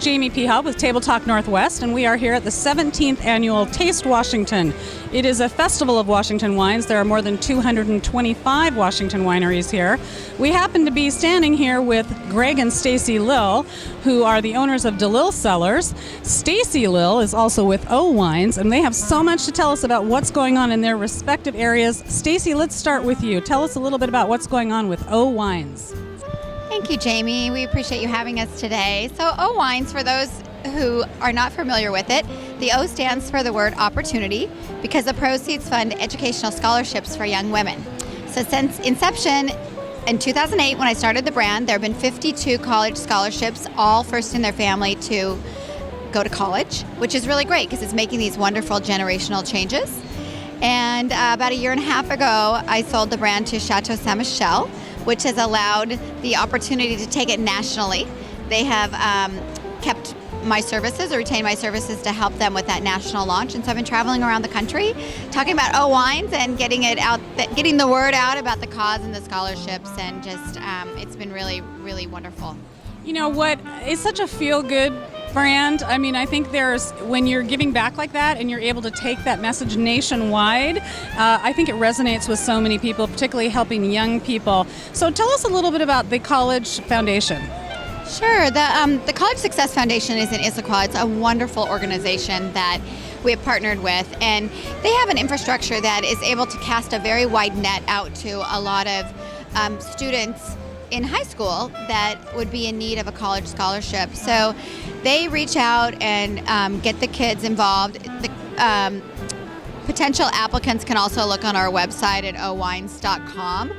Jamie Peha with TableTalk Northwest, and we are here at the 17th annual Taste Washington. It is a festival of Washington wines. There are more than 225 Washington wineries here. We happen to be standing here with Greg and Stacy Lill, who are the owners of DeLille Cellars. Stacy Lill is also with O Wines, and they have so much to tell us about what's going on in their respective areas. Stacy, let's start with you. Tell us a little bit about what's going on with O Wines. Thank you, Jamie. We appreciate you having us today. So O Wines, for those who are not familiar with it, the O stands for the word opportunity because the proceeds fund educational scholarships for young women. So since inception in 2008, when I started the brand, there have been 52 college scholarships, all first in their family to go to college, which is really great because it's making these wonderful generational changes. And about a year and a half ago, I sold the brand to Chateau Saint Michel, which has allowed the opportunity to take it nationally. They have kept my services or retained my services to help them with that national launch. And so I've been traveling around the country talking about O Wines and getting it out, getting the word out about the cause and the scholarships, and just it's been really, really wonderful. You know what? It's such a feel-good brand. I mean, I think when you're giving back like that and you're able to take that message nationwide, I think it resonates with so many people, particularly helping young people. So tell us a little bit about the College Foundation. Sure. The College Success Foundation is in Issaquah. It's a wonderful organization that we have partnered with, and they have an infrastructure that is able to cast a very wide net out to a lot of students in high school that would be in need of a college scholarship. So they reach out and get the kids involved. The potential applicants can also look on our website at owines.com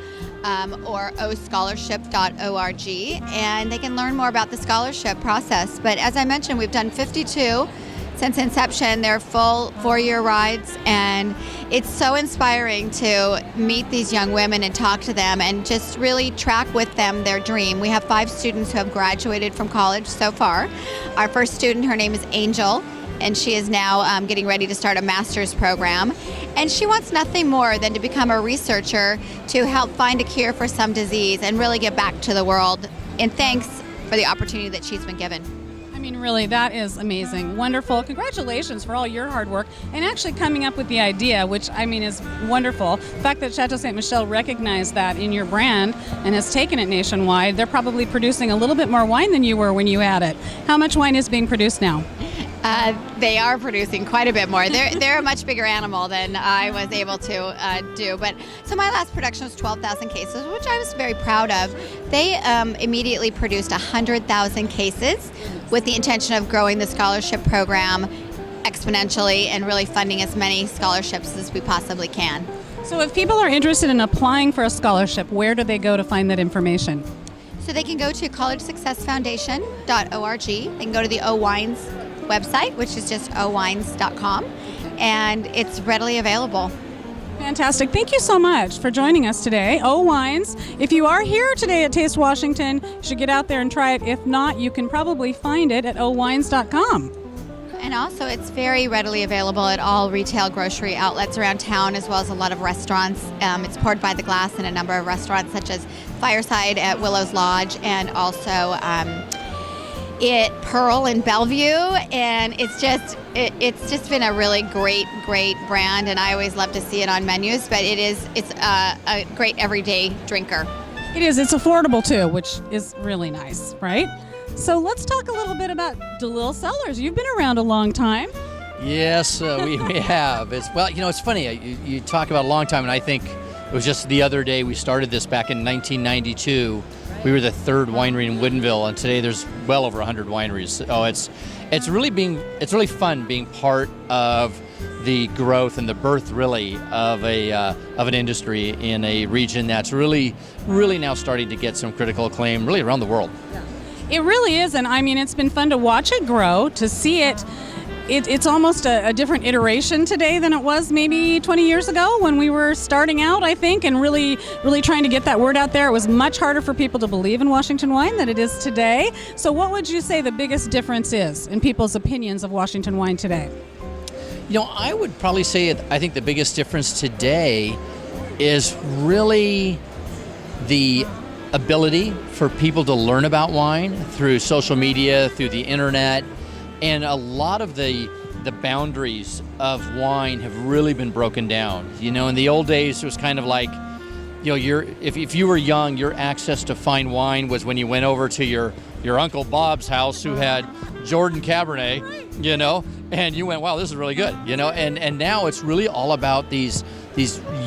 or oscholarship.org, and they can learn more about the scholarship process. But as I mentioned, we've done 52 since inception. They're full 4-year rides, and it's so inspiring to meet these young women and talk to them and just really track with them their dream. We have 5 students who have graduated from college so far. Our first student, her name is Angel, and she is now getting ready to start a master's program. And she wants nothing more than to become a researcher to help find a cure for some disease and really give back to the world. And thanks for the opportunity that she's been given. I mean, really, that is amazing. Wonderful. Congratulations for all your hard work and actually coming up with the idea, which, I mean, is wonderful. The fact that Chateau Saint Michel recognized that in your brand and has taken it nationwide, they're probably producing a little bit more wine than you were when you had it. How much wine is being produced now? They are producing quite a bit more. They're a much bigger animal than I was able to do. But so my last production was 12,000 cases, which I was very proud of. They immediately produced 100,000 cases with the intention of growing the scholarship program exponentially and really funding as many scholarships as we possibly can. So if people are interested in applying for a scholarship, where do they go to find that information? So they can go to collegesuccessfoundation.org. They can go to the O Wines website, which is just owines.com, and it's readily available. Fantastic. Thank you so much for joining us today. O Wines. If you are here today at Taste Washington, you should get out there and try it. If not, you can probably find it at owines.com. And also, it's very readily available at all retail grocery outlets around town, as well as a lot of restaurants. It's poured by the glass in a number of restaurants, such as Fireside at Willow's Lodge, and also Pearl in Bellevue, and it's just been a really great brand, and I always love to see it on menus. But it's a great everyday drinker. It is. It's affordable too, which is really nice, right? So let's talk a little bit about DeLille Cellars. You've been around a long time. Yes, we have. It's funny. You talk about a long time, and I think it was just the other day we started this back in 1992. We were the 3rd winery in Woodinville, and today there's well over 100 wineries. So it's really fun being part of the growth and the birth, really, of an industry in a region that's really now starting to get some critical acclaim, really around the world. It really is, and I mean, it's been fun to watch it grow, to see it. It's almost a different iteration today than it was maybe 20 years ago when we were starting out, I think, and really trying to get that word out there. It was much harder for people to believe in Washington wine than it is today. So what would you say the biggest difference is in people's opinions of Washington wine today? I would probably say I think the biggest difference today is really the ability for people to learn about wine through social media, through the internet, and a lot of the boundaries of wine have really been broken down. You know, in the old days, it was kind of like, you know, if you were young, your access to fine wine was when you went over to your Uncle Bob's house who had Jordan Cabernet, you know, and you went, wow, this is really good, you know, and now it's really all about these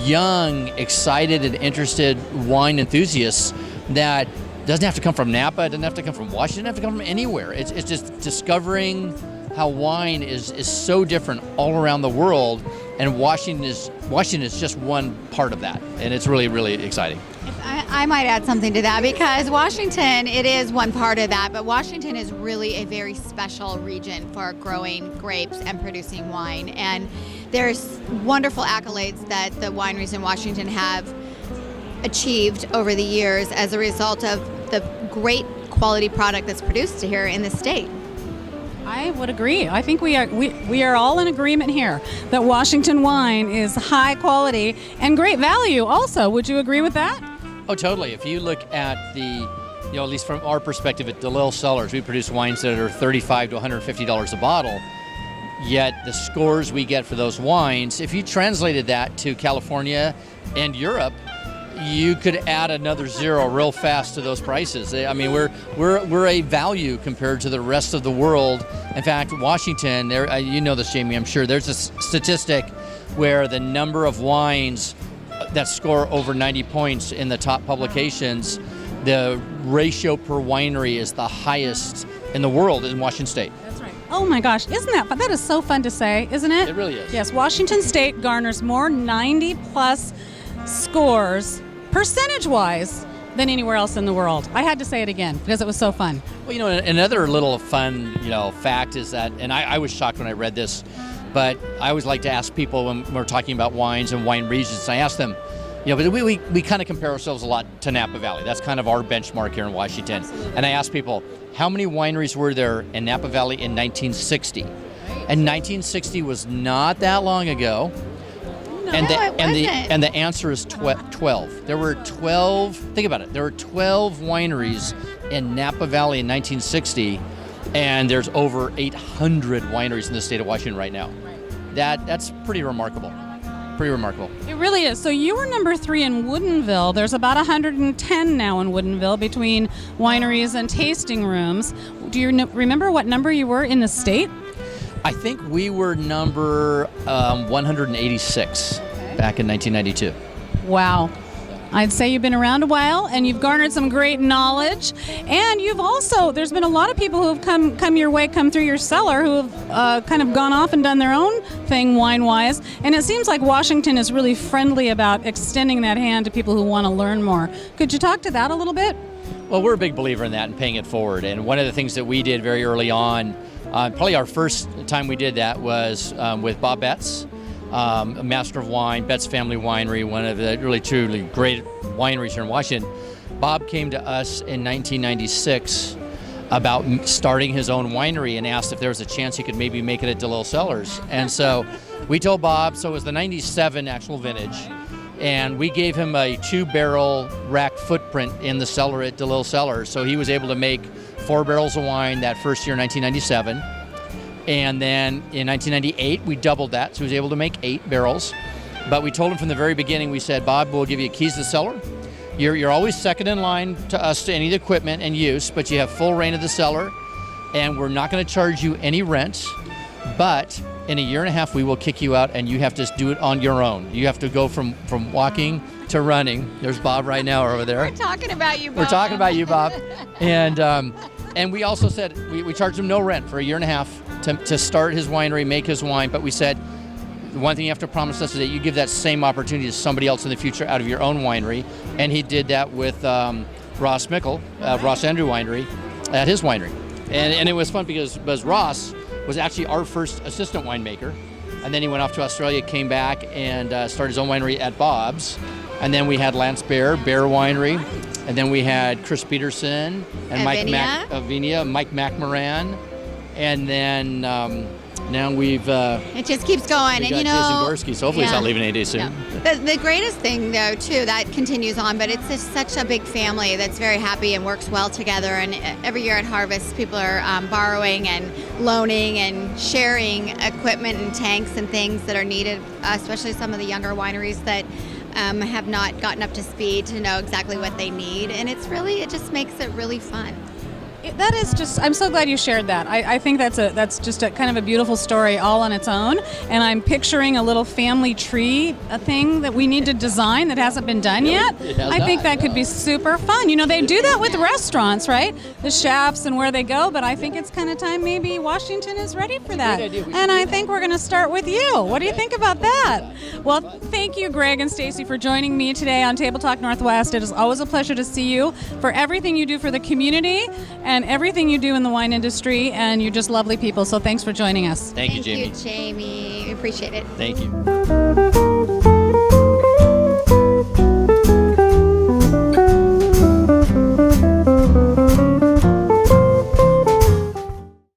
young, excited and interested wine enthusiasts that doesn't have to come from Napa, it doesn't have to come from Washington, it doesn't have to come from anywhere. It's just discovering how wine is so different all around the world, and Washington is just one part of that, and it's really, really exciting. I might add something to that, because Washington, it is one part of that, but Washington is really a very special region for growing grapes and producing wine. And there's wonderful accolades that the wineries in Washington have achieved over the years as a result of the great quality product that's produced here in the state. I would agree. I think we are all in agreement here that Washington wine is high quality and great value also. Would you agree with that? Oh, totally. If you look at at least from our perspective at DeLille Cellars, we produce wines that are $35 to $150 a bottle. Yet the scores we get for those wines, if you translated that to California and Europe, you could add another zero real fast to those prices. I mean, we're a value compared to the rest of the world. In fact, Washington, you know this, Jamie, I'm sure, there's a statistic where the number of wines that score over 90 points in the top publications, the ratio per winery is the highest in the world in Washington State. That's right. Oh my gosh, isn't that fun? That is so fun to say, isn't it? It really is. Yes, Washington State garners more 90 plus scores percentage-wise than anywhere else in the world. I had to say it again because it was so fun. Well, you know, another little fun, fact is that, and I was shocked when I read this, but I always like to ask people when we're talking about wines and wine regions, I ask them, but we kind of compare ourselves a lot to Napa Valley. That's kind of our benchmark here in Washington. Absolutely. And I ask people, how many wineries were there in Napa Valley in 1960? And 1960 was not that long ago. And the answer is 12. There were 12. Think about it. There were 12 wineries in Napa Valley in 1960, and there's over 800 wineries in the state of Washington right now. That's pretty remarkable. Pretty remarkable. It really is. So you were number 3 in Woodinville. There's about 110 now in Woodinville between wineries and tasting rooms. Do you remember what number you were in the state? I think we were number 186 back in 1992. Wow. I'd say you've been around a while and you've garnered some great knowledge. And there's been a lot of people who have come your way, come through your cellar, who have kind of gone off and done their own thing wine-wise. And it seems like Washington is really friendly about extending that hand to people who want to learn more. Could you talk to that a little bit? Well, we're a big believer in that and paying it forward. And one of the things that we did very early on, probably our first time we did that was with Bob Betts, a master of wine, Betts Family Winery, one of the really truly great wineries here in Washington. Bob came to us in 1996 about starting his own winery and asked if there was a chance he could maybe make it at DeLille Cellars. And so we told Bob, so it was the 97 actual vintage, and we gave him a 2-barrel rack footprint in the cellar at DeLille Cellars. So he was able to make 4 barrels of wine that first year, 1997. And then in 1998, we doubled that, so he was able to make 8 barrels. But we told him from the very beginning, we said, Bob, we'll give you keys to the cellar. You're always second in line to us to any of the equipment and use, but you have full reign of the cellar, and we're not going to charge you any rent. But in a year and a half, we will kick you out, and you have to do it on your own. You have to go from walking to running. There's Bob right now over there. We're talking about you, Bob. We're talking about you, Bob. And we also said we charged him no rent for a year and a half to start his winery, make his wine. But we said, the one thing you have to promise us is that you give that same opportunity to somebody else in the future out of your own winery. And he did that with Ross Mickle, Ross Andrew Winery, at his winery. And it was fun because Ross was actually our first assistant winemaker. And then he went off to Australia, came back, and started his own winery at Bob's. And then we had Lance Bear Winery. And then we had Chris Peterson and Mike McMoran. And then now we've It just keeps going, we and got you know, Jason Gorski, so hopefully he's not leaving any day soon. The greatest thing, though, too, that continues on, but it's just such a big family that's very happy and works well together. And every year at Harvest, people are borrowing and loaning and sharing equipment and tanks and things that are needed, especially some of the younger wineries that have not gotten up to speed to know exactly what they need. And it just makes it really fun. That is just, I'm so glad you shared that. I think that's just a kind of a beautiful story all on its own. And I'm picturing a little family tree, a thing that we need to design that hasn't been done yet. I think that could be super fun. You know, they do that with restaurants, right? The chefs and where they go, but I think it's kind of time maybe Washington is ready for that. And I think we're going to start with you. What do you think about that? Well, thank you, Greg and Stacy, for joining me today on Table Talk Northwest. It is always a pleasure to see you for everything you do for the community and everything you do in the wine industry, and you're just lovely people. So thanks for joining us. Thank you, Jamie. Thank you, Jamie. We appreciate it. Thank you.